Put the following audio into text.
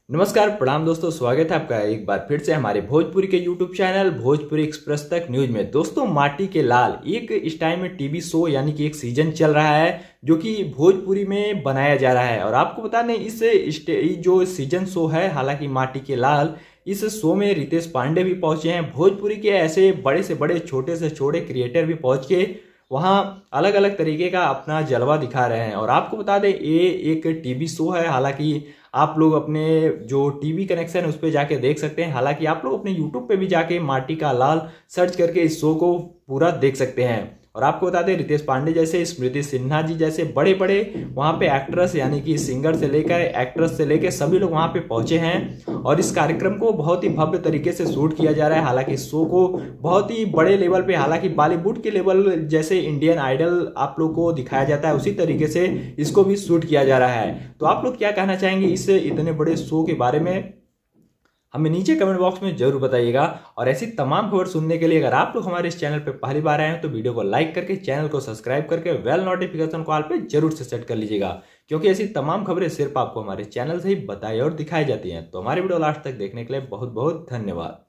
नमस्कार प्रणाम दोस्तों, स्वागत है आपका एक बार फिर से हमारे भोजपुरी के यूट्यूब चैनल भोजपुरी एक्सप्रेस तक न्यूज में। दोस्तों, माटी के लाल एक इस टाइम में टीवी शो यानी कि एक सीजन चल रहा है जो कि भोजपुरी में बनाया जा रहा है। और आपको बता दें इस जो सीजन शो है, हालांकि माटी के लाल, इस शो में रितेश पांडे भी पहुंचे हैं। भोजपुरी के ऐसे बड़े से बड़े छोटे से छोटे क्रिएटर भी पहुंच के वहाँ अलग अलग तरीके का अपना जलवा दिखा रहे हैं। और आपको बता दें ये एक टीवी शो है, हालांकि आप लोग अपने जो टीवी कनेक्शन है उस पर जाके देख सकते हैं। हालांकि आप लोग अपने यूट्यूब पे भी जाके माटी का लाल सर्च करके इस शो को पूरा देख सकते हैं। और आपको बता दें रितेश पांडे जैसे, स्मृति सिन्हा जी जैसे बड़े बड़े वहाँ पे एक्ट्रेस यानी कि सिंगर से लेकर एक्ट्रेस से लेकर सभी लोग वहाँ पे पहुंचे हैं। और इस कार्यक्रम को बहुत ही भव्य तरीके से शूट किया जा रहा है। हालांकि इस शो को बहुत ही बड़े लेवल पे, हालांकि बॉलीवुड के लेवल जैसे इंडियन आइडल आप लोग को दिखाया जाता है उसी तरीके से इसको भी शूट किया जा रहा है। तो आप लोग क्या कहना चाहेंगे इस इतने बड़े शो के बारे में, हमें नीचे कमेंट बॉक्स में जरूर बताइएगा। और ऐसी तमाम खबर सुनने के लिए अगर आप लोग हमारे इस चैनल पे पहली बार आए हैं तो वीडियो को लाइक करके चैनल को सब्सक्राइब करके बेल नोटिफिकेशन को ऑल पे जरूर से सेट कर लीजिएगा, क्योंकि ऐसी तमाम खबरें सिर्फ आपको हमारे चैनल से ही बताई और दिखाई जाती हैं। तो हमारे वीडियो लास्ट तक देखने के लिए बहुत बहुत धन्यवाद।